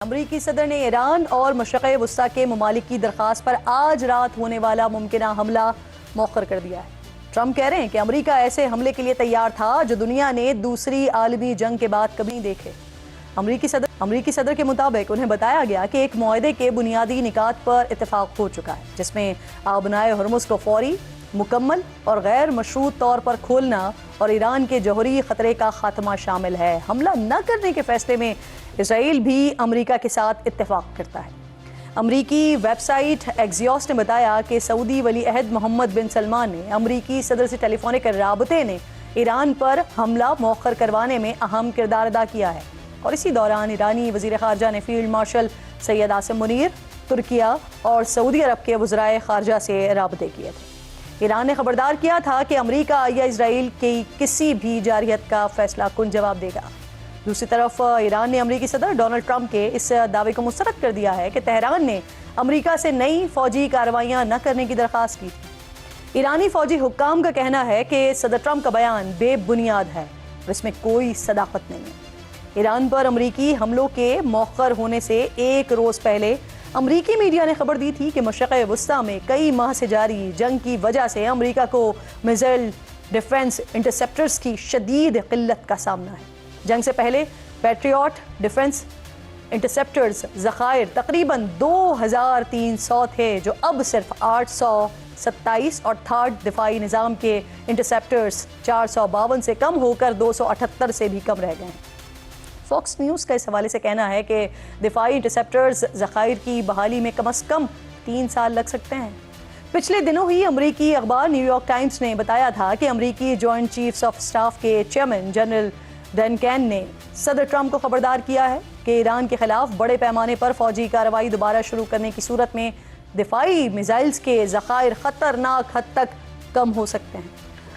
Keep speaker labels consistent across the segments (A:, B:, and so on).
A: अमरीकी सदर ने ईरान और मशरिक़ वस्ता के ममालिक की दरख्वास्त पर आज रात होने वाला मुमकिना हमला मौखर कर दिया है। ट्रंप कह रहे हैं कि अमरीका ऐसे हमले के लिए तैयार था जो दुनिया ने दूसरी आलमी जंग के बाद कभी नहीं देखे। अमरीकी सदर के मुताबिक उन्हें बताया गया कि एक मुआहदे के बुनियादी निकात पर इत्तेफाक हो चुका है, जिसमें आबनाए हरमुज़ को फौरी, मुकम्मल और गैर मशरूत तौर पर खोलना और ईरान के जौहरी खतरे का खात्मा शामिल है। हमला न करने के फैसले में इसराइल भी अमरीका के साथ इत्तेफाक करता है। अमरीकी वेबसाइट एक्सियोस ने बताया कि सऊदी वली अहद मोहम्मद बिन सलमान ने अमरीकी सदर से टेलीफोनिक राबते ने ईरान पर हमला मौखर करवाने में अहम किरदार अदा किया है और इसी दौरान ईरानी वज़ीर ख़ारजा ने फील्ड मार्शल सैयद आसिम मुनीर, तुर्किया और सऊदी अरब के वज़राए ख़ारजा से राबते किए थे। ईरान ने खबरदार किया था कि अमरीका या इसराइल की किसी भी जारहियत का फैसला कुन जवाब देगा। दूसरी तरफ ईरान ने अमरीकी सदर डोनाल्ड ट्रंप के इस दावे को मुस्तरद कर दिया है कि तेहरान ने अमरीका से नई फौजी कार्रवाइयां न करने की दरख्वास्त की थी। ईरानी फौजी हुक्काम का कहना है कि सदर ट्रंप का बयान बेबुनियाद है और इसमें कोई सदाकत नहीं है। ईरान पर अमरीकी हमलों के मौखर होने से एक रोज़ पहले अमरीकी मीडिया ने खबर दी थी कि मशरिक़ वस्ता में कई माह से जारी जंग की वजह से अमरीका को मिसाइल डिफेंस इंटरसेप्टर्स की शदीद किल्लत का सामना है। जंग से पहले पैट्रियट डिफेंस इंटरसेप्टर्स ज़खायर तकरीबन 2300 थे, जो अब सिर्फ 827 और थर्ड दिफाई निज़ाम के इंटरसेप्टर्स 452 से कम होकर 278 से भी कम रह गए हैं। फॉक्स न्यूज़ का इस हवाले से कहना है कि दिफाई इंटरसेप्टर्स ज़खायर की बहाली में कम से कम 3 साल लग सकते हैं। पिछले दिनों ही अमरीकी अखबार न्यूयॉर्क टाइम्स ने बताया था कि अमरीकी जॉइंट चीफ्स ऑफ स्टाफ के चेयरमैन जनरल डनकैन ने सदर ट्रंप को खबरदार किया है कि ईरान के खिलाफ बड़े पैमाने पर फौजी कार्रवाई दोबारा शुरू करने की सूरत में दिफाई मिसाइल्स के ज़खायर खतरनाक हद तक कम हो सकते हैं।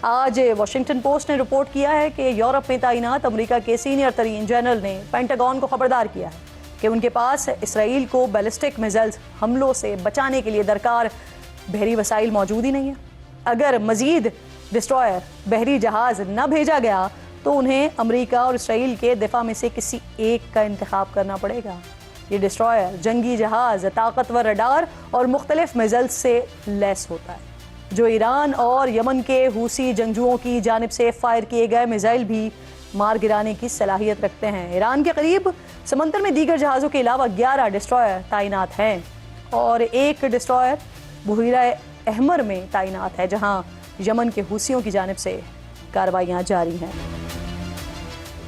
A: आज वाशिंगटन पोस्ट ने रिपोर्ट किया है कि यूरोप में तैनात अमरीका के सीनियर तरीन जनरल ने पेंटागन को खबरदार किया है कि उनके पास इसराइल को बैलिस्टिक मिसाइल्स हमलों से बचाने के लिए दरकार बहरी वसाइल मौजूद ही नहीं है। अगर मजीद डिस्ट्रॉयर बहरी जहाज न भेजा गया तो उन्हें अमरीका और इसराइल के दिफा में से किसी एक का इंतखाब करना पड़ेगा। ये डिस्ट्रॉयर जंगी जहाज, ताकतवर रडार और मुख्तलिफ मिसाइल्स से लैस होता है, जो ईरान और यमन के हूसी जंगजुओं की जानिब से फायर किए गए मिसाइल भी मार गिराने की सलाहियत रखते हैं। ईरान के करीब समंदर में दीगर जहाज़ों के अलावा 11 डिस्ट्रॉयर तैनात हैं और एक डिस्ट्रॉयर बुहीरा अहमर में तैनात है, जहां यमन के हूसियों की जानिब से कार्रवाइयाँ जारी हैं।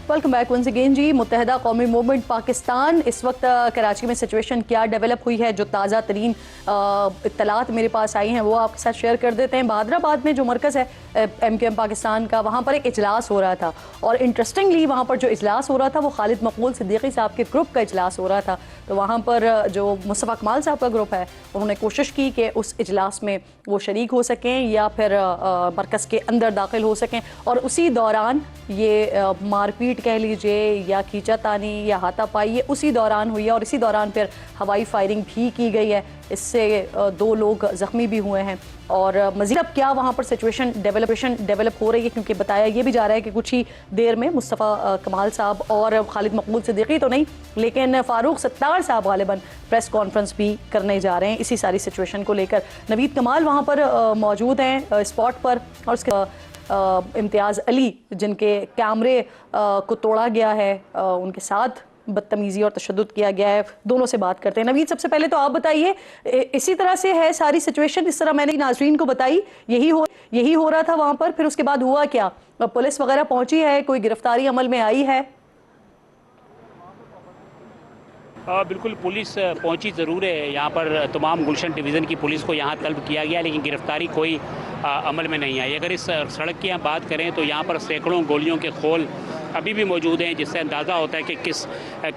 A: वेलकम बैक वंस अगेन जी। मुत्तहदा कौमी मूवमेंट पाकिस्तान, इस वक्त कराची में सिचुएशन क्या डेवलप हुई है, जो ताज़ा तरीन इत्तलात मेरे पास आई हैं वो आपके साथ शेयर कर देते हैं। बहादराबाद में जो मरकज़ है MQM पाकिस्तान का, वहाँ पर एक इजलास हो रहा था और इंटरेस्टिंगली वहाँ पर जो इजलास हो रहा था वो खालिद मकबूल सिद्दीकी साहब के ग्रुप का इजलास हो रहा था। तो वहाँ पर जो मुस्तफ़ा कमाल साहब का ग्रुप है उन्होंने कोशिश की कि उस इजलास में वो शरीक हो सकें या फिर मरकज़ के अंदर दाखिल हो सकें, और उसी दौरान ये मारपीट कह लीजिए या खींचातानी या हाथापाई ये उसी दौरान हुई है और इसी दौरान फिर हवाई फायरिंग भी की गई है। इससे 2 लोग ज़ख्मी भी हुए हैं और मज़ीद अब क्या वहाँ पर सिचुएशन डेवलप हो रही है, क्योंकि बताया ये भी जा रहा है कि कुछ ही देर में मुस्तफ़ा कमाल साहब और खालिद मकबूल सिद्दीकी तो नहीं लेकिन फ़ारूक सत्तार साहब गालिबन प्रेस कॉन्फ्रेंस भी करने जा रहे हैं इसी सारी सिचुएशन को लेकर। नवीद कमाल वहाँ पर मौजूद हैं स्पॉट पर, और उसके इम्तियाज़ अली जिनके कैमरे को तोड़ा गया है, उनके साथ बदतमीज़ी और तशद्दुद किया गया है। दोनों से बात करते हैं। नवीद, सबसे पहले तो आप बताइए, इसी तरह से है सारी सिचुएशन, इस तरह मैंने नाज़रीन को बताई, यही हो रहा था वहाँ पर, फिर उसके बाद हुआ क्या? पुलिस वगैरह पहुँची है, कोई गिरफ्तारी अमल में आई है?
B: बिल्कुल, पुलिस पहुंची ज़रूर है यहाँ पर। तमाम गुलशन डिवीज़न की पुलिस को यहाँ तलब किया गया, लेकिन गिरफ्तारी कोई अमल में नहीं आई। अगर इस सड़क की हम बात करें तो यहाँ पर सैकड़ों गोलियों के खोल अभी भी मौजूद हैं, जिससे अंदाज़ा होता है कि किस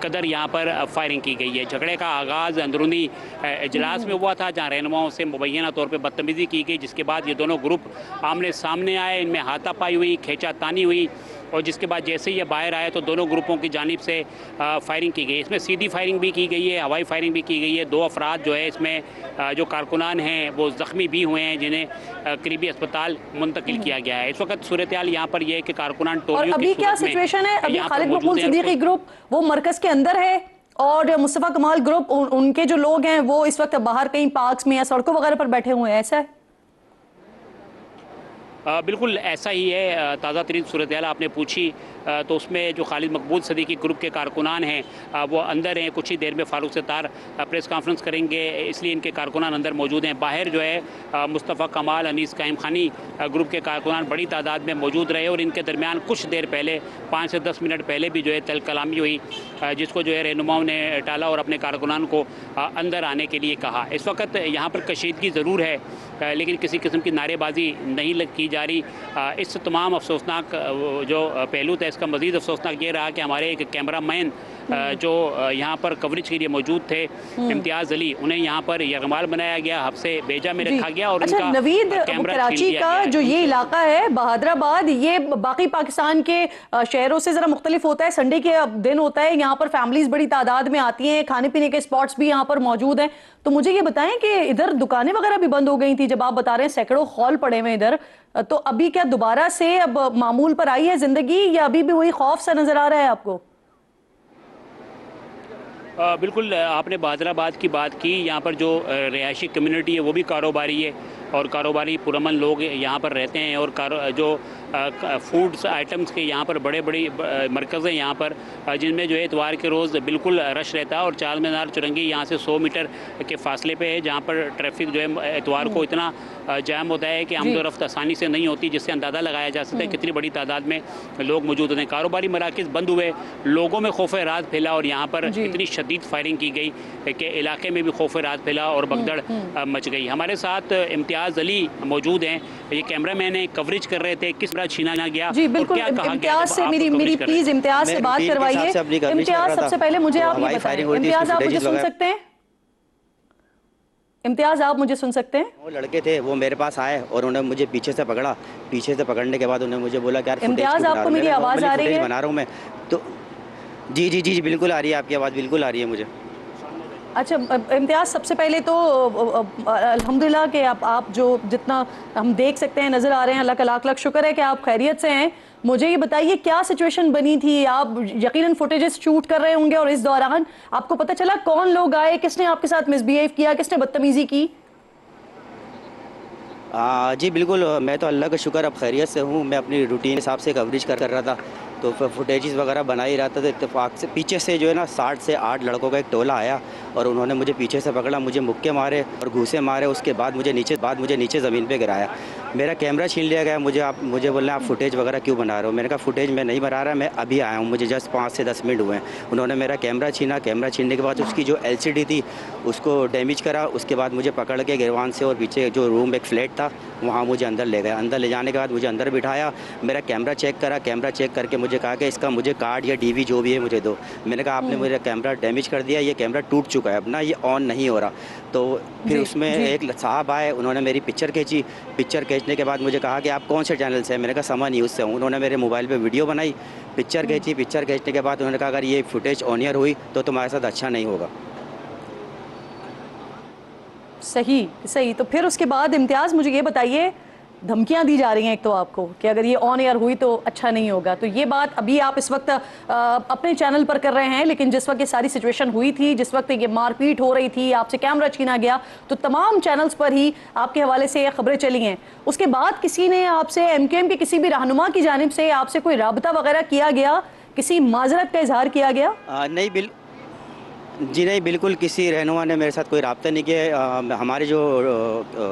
B: कदर यहाँ पर फायरिंग की गई है। झगड़े का आगाज़ अंदरूनी इजलास में हुआ था, जहाँ रहनुमाओं से मुबैना तौर पर बदतमीज़ी की गई, जिसके बाद ये दोनों ग्रुप आमने सामने आए, इनमें हाथापाई हुई, खींचातानी हुई और जिसके बाद जैसे ही ये बाहर आए तो दोनों ग्रुपों की जानिब से फायरिंग की गई। इसमें सीधी फायरिंग भी की गई है, हवाई फायरिंग भी की गई है। 2 अफराद जो है इसमें जो कारकुनान हैं वो ज़ख्मी भी हुए हैं, जिन्हें करीबी अस्पताल मुंतकिल किया गया है। इस वक्त सूरत हाल यहाँ पर यह है कि कारकुनान टोलियों
A: की सूरत में है। अभी खालिद मकबूल सिद्दीकी ग्रुप वो मरकज़ के अंदर है और मुस्तफ़ा कमाल ग्रुप उनके जो लोग हैं वो इस वक्त बाहर कहीं पार्क्स में या सड़कों वगैरह पर बैठे हुए हैं, ऐसा है?
B: बिल्कुल ऐसा ही है। ताज़ा तरीन सूरत हाल आपने पूछी तो उसमें जो खालिद मकबूल सदीकी ग्रुप के कारकुनान हैं वो अंदर हैं। कुछ ही देर में फ़ारूक सत्तार प्रेस कॉन्फ्रेंस करेंगे, इसलिए इनके कारकुनान अंदर मौजूद हैं। बाहर जो है मुस्तफ़ा कमाल, अनीस कायम खानी ग्रुप के कारकुनान बड़ी तादाद में मौजूद रहे और इनके दरमियान कुछ देर पहले 5 से 10 मिनट पहले भी जो है तल कलामी हुई, जिसको जो है रहनुमाओं ने टाला और अपने कारकुनान को अंदर आने के लिए कहा। इस वक्त यहाँ पर कशीदगी ज़रूर है लेकिन किसी किस्म की नारेबाजी नहीं की जा रही। इस तमाम अफसोसनाक जो पहलू था, इसका मज़ीद अफसोसनाक ये रहा कि हमारे एक कैमरा मैन जो यहाँ पर कवरेज के लिए मौजूद थे, इम्तियाज़ अली, उन्हें यहाँ पर यरगमाल बनाया गया, हब्से बेजा में रखा गया और
A: अच्छा, नवीद, कराची का जो ये इलाका है बहादराबाद, ये बाकी पाकिस्तान के शहरों से ज़रा मुख्तलिफ होता है। संडे के दिन होता है, यहाँ पर फैमिलीज बड़ी तादाद में आती हैं, खाने पीने के स्पॉट्स भी यहाँ पर मौजूद हैं। तो मुझे ये बताएं कि इधर दुकानें वगैरह भी बंद हो गई थी, जब आप बता रहे हैं सैकड़ों हॉल पड़े हुए इधर, तो अभी क्या दोबारा से अब मामूल पर आई है जिंदगी या अभी भी वही खौफ सा नजर आ रहा है आपको?
B: बिल्कुल आपने बहादराबाद की बात की। यहाँ पर जो रिहायशी कम्युनिटी है वो भी कारोबारी है और कारोबारी पुरअमन लोग यहाँ पर रहते हैं और जो फूड्स आइटम्स के यहाँ पर बड़े बड़ी मरकज़ हैं यहाँ पर, जिनमें जो है इतवार के रोज़ बिल्कुल रश रहता है और चार मीनार चुरंगी यहाँ से 100 मीटर के फासले पे है, जहाँ पर ट्रैफिक जो है इतवार को इतना जाम होता है कि आमदोरफ्त आसानी से नहीं होती, जिससे अंदाज़ा लगाया जा सकता है कितनी बड़ी तादाद में लोग मौजूद होते हैं। कारोबारी मराकज़ बंद हुए, लोगों में खौफ रात फैला और यहाँ पर इतनी शदीद फायरिंग की गई कि इलाके में भी खौफ रात फैला और भगदड़ मच गई। हमारे साथ इम्तियाज़ अली मौजूद हैं, ये कैमरा मैन है, कवरेज कर रहे थे, किस तरह छीना गया।
A: जी बिल्कुल, इम्तियाज़ से मेरी प्लीज इम्तियाज़ से बात करवाइए। इम्तियाज़, सबसे पहले मुझे आप ये बताएं, इम्तियाज़ आप मुझे सुन सकते हैं? इम्तियाज़ आप मुझे सुन सकते हैं?
C: वो लड़के थे, वो मेरे पास आए और उन्होंने मुझे पीछे से पकड़ा। पीछे से पकड़ने के बाद उन्होंने मुझे बोला कि यार
A: इम्तियाज़, आपको मेरी आवाज़ आ रही है?
C: बना रहा हूँ मैं तो। जी जी जी बिल्कुल आ रही है, आपकी आवाज़ बिल्कुल आ रही है मुझे।
A: अच्छा इम्तियाज़, सबसे पहले तो अल्हम्दुलिल्लाह कि आप जो जितना हम देख सकते हैं नज़र आ रहे हैं, अल्लाह का लाख लाख शुक्र है कि आप खैरियत से हैं। मुझे ये बताइए क्या सिचुएशन बनी थी? आप यकीनन फुटेजेस शूट कर रहे होंगे और इस दौरान आपको पता चला कौन लोग आए, किसने आपके साथ मिसबिहेव किया, किसने बदतमीज़ी की?
C: जी बिल्कुल, मैं तो अल्लाह का शुक्र अब खैरियत से हूँ। मैं अपनी रूटीन हिसाब से कवरेज कर रहा था, तो फुटेजेस वगैरह बना ही रहा था। तो इत्तेफाक से पीछे से जो है ना 60 से 8 लड़कों का एक टोला आया और उन्होंने मुझे पीछे से पकड़ा, मुझे मुक्के मारे और घूसे मारे। उसके बाद मुझे नीचे ज़मीन पे गिराया, मेरा कैमरा छीन लिया गया। मुझे बोल रहे हैं आप फुटेज वगैरह क्यों बना रहे हो? मैंने कहा फुटेज मैं नहीं बना रहा, मैं अभी आया हूँ, मुझे जस्ट 5 से 10 मिनट हुए हैं। उन्होंने मेरा कैमरा छीना, कैमरा छीनने के बाद उसकी जो LCD थी उसको डैमेज करा। उसके बाद मुझे पकड़ के गिरवान से और पीछे जो रूम एक फ्लैट था वहाँ मुझे अंदर ले गए। अंदर ले जाने के बाद मुझे अंदर बिठाया, मेरा कैमरा चेक करा। कैमरा चेक करके मुझे कहा कि इसका मुझे कार्ड या DV जो भी है मुझे दो। मैंने कहा आपने मेरा कैमरा डैमेज कर दिया, ये कैमरा टूट चुका है अपना, ये ऑन नहीं हो रहा। तो फिर उसमें एक साहब आए, उन्होंने मेरी पिक्चर खींची। पिक्चर खींचने के बाद मुझे कहा कि आप कौन से चैनल से हैं? मैंने कहा समा न्यूज़ से हूँ। उन्होंने मेरे मोबाइल पे वीडियो बनाई, पिक्चर खींची। पिक्चर खींचने के बाद उन्होंने कहा अगर ये फुटेज ऑनियर हुई तो तुम्हारे साथ अच्छा नहीं होगा।
A: सही। तो फिर उसके बाद इम्तियाज़ मुझे ये बताइए, धमकियां दी जा रही हैं एक तो आपको कि अगर ये ऑन एयर हुई तो अच्छा नहीं होगा, तो ये बात अभी आप इस वक्त अपने चैनल पर कर रहे हैं, लेकिन जिस वक्त ये सारी सिचुएशन हुई थी, जिस वक्त ये मारपीट हो रही थी, आपसे कैमरा छीना गया, तो तमाम चैनल्स पर ही आपके हवाले से ये खबरें चली हैं। उसके बाद किसी ने आपसे, MKM के किसी भी रहनुमा की जानिब से आपसे कोई राबता वगैरह किया गया, किसी माजरत का इजहार किया गया?
C: नहीं जी नहीं, बिल्कुल किसी रहनुमा ने मेरे साथ कोई रब्ता नहीं किया। हमारे जो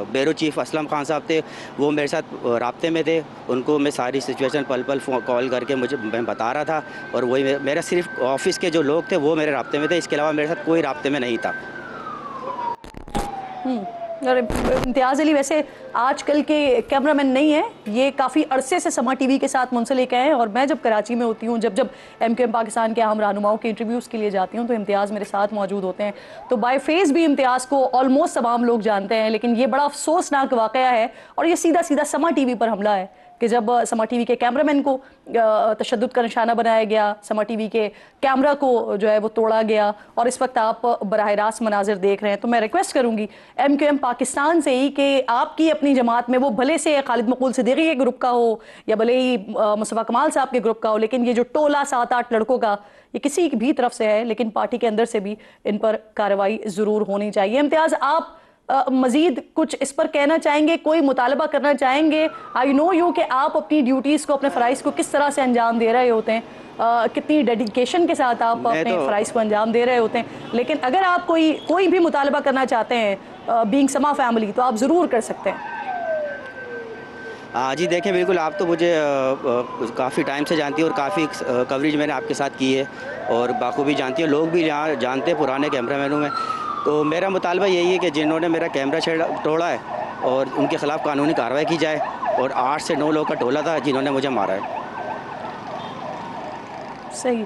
C: ब्यूरो चीफ असलम खान साहब थे वो मेरे साथ रब्ते में थे। उनको मैं सारी सिचुएशन पल पल कॉल करके मैं बता रहा था और वही मेरा सिर्फ ऑफिस के जो लोग थे वो मेरे रब्ते में थे, इसके अलावा मेरे साथ कोई रब्ते में नहीं था।
A: और इम्तियाज़ अली वैसे आजकल के कैमरामैन नहीं है, ये काफ़ी अरसे से समा TV के साथ मुंसलिक हैं और मैं जब कराची में होती हूँ, जब MKM पाकिस्तान के अहम रहनुमाओं के इंटरव्यूज़ के लिए जाती हूँ तो इम्तियाज़ मेरे साथ मौजूद होते हैं। तो बाय फेस भी इम्तियाज़ को ऑलमोस्ट तमाम लोग जानते हैं, लेकिन ये बड़ा अफसोसनाक वाक़या है और ये सीधा सीधा समा TV पर हमला है कि जब समा टीवी के कैमरामैन को तशद्दुद का निशाना बनाया गया, समा टीवी के कैमरा को जो है वो तोड़ा गया, और इस वक्त आप बराह रास्त मनाजिर देख रहे हैं। तो मैं रिक्वेस्ट करूंगी MQM पाकिस्तान से ही कि आपकी अपनी जमात में, वो भले से खालिद मकबूल सिद्दीकी के ग्रुप का हो या भले ही मुस्तफ़ा कमाल साहब के ग्रुप का हो, लेकिन ये जो टोला 7-8 लड़कों का, ये किसी भी तरफ से है, लेकिन पार्टी के अंदर से भी इन पर कार्रवाई ज़रूर होनी चाहिए। इम्तियाज़, आप मजीद कुछ इस पर कहना चाहेंगे, कोई मुतालबा करना चाहेंगे? आई नो यू कि आप अपनी ड्यूटीज़ को, अपने फ़राइज़ को किस तरह से अंजाम दे रहे होते हैं, कितनी डेडिकेशन के साथ आप अपने फ़राइज़ को अंजाम दे रहे होते हैं, लेकिन अगर आप कोई भी मुतालबा करना चाहते हैं बीइंग समा फैमिली, तो आप ज़रूर कर सकते हैं।
C: जी देखें, बिल्कुल आप तो मुझे काफ़ी टाइम से जानती हैं और काफ़ी कवरेज मैंने आपके साथ की है और बाखूबी जानती है, लोग भी यहाँ जानते हैं पुराने कैमरामैनों में। तो मेरा मुतालबा यही है कि जिन्होंने मेरा कैमरा तोड़ा है और उनके ख़िलाफ़ कानूनी कार्रवाई की जाए, और 8 से 9 लोग का टोला था जिन्होंने मुझे मारा है।
A: सही,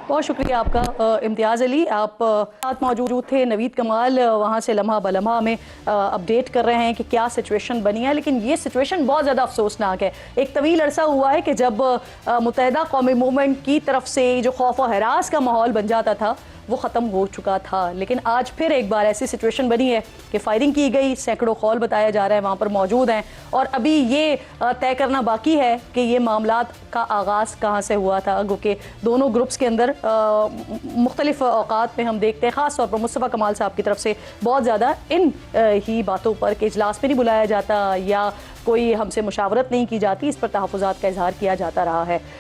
A: बहुत शुक्रिया आपका इम्तियाज़ अली। आप साथ मौजूद थे। नवीद कमाल वहाँ से लम्हा बलम्हा में अपडेट कर रहे हैं कि क्या सिचुएशन बनी है, लेकिन ये सिचुएशन बहुत ज़्यादा अफसोसनाक है। एक तवील अरसा हुआ है कि जब मुत्तहिदा कौमी मूवमेंट की तरफ से जो खौफ व हरास का माहौल बन जाता था वो ख़त्म हो चुका था, लेकिन आज फिर एक बार ऐसी सिचुएशन बनी है कि फायरिंग की गई, सैकड़ों खौल बताया जा रहा है वहाँ पर मौजूद हैं, और अभी ये तय करना बाकी है कि ये मामलात का आगाज़ कहाँ से हुआ था, क्योंकि दोनों ग्रुप्स के अंदर मुख्तलिफ औकात में हम देखते हैं, ख़ास तौर पर मुस्तफ़ा कमाल साहब की तरफ से बहुत ज़्यादा इन ही बातों पर कि इजलास में नहीं बुलाया जाता या कोई हमसे मुशावरत नहीं की जाती, इस पर तहफ़्फ़ुज़ात का इजहार किया जाता रहा है।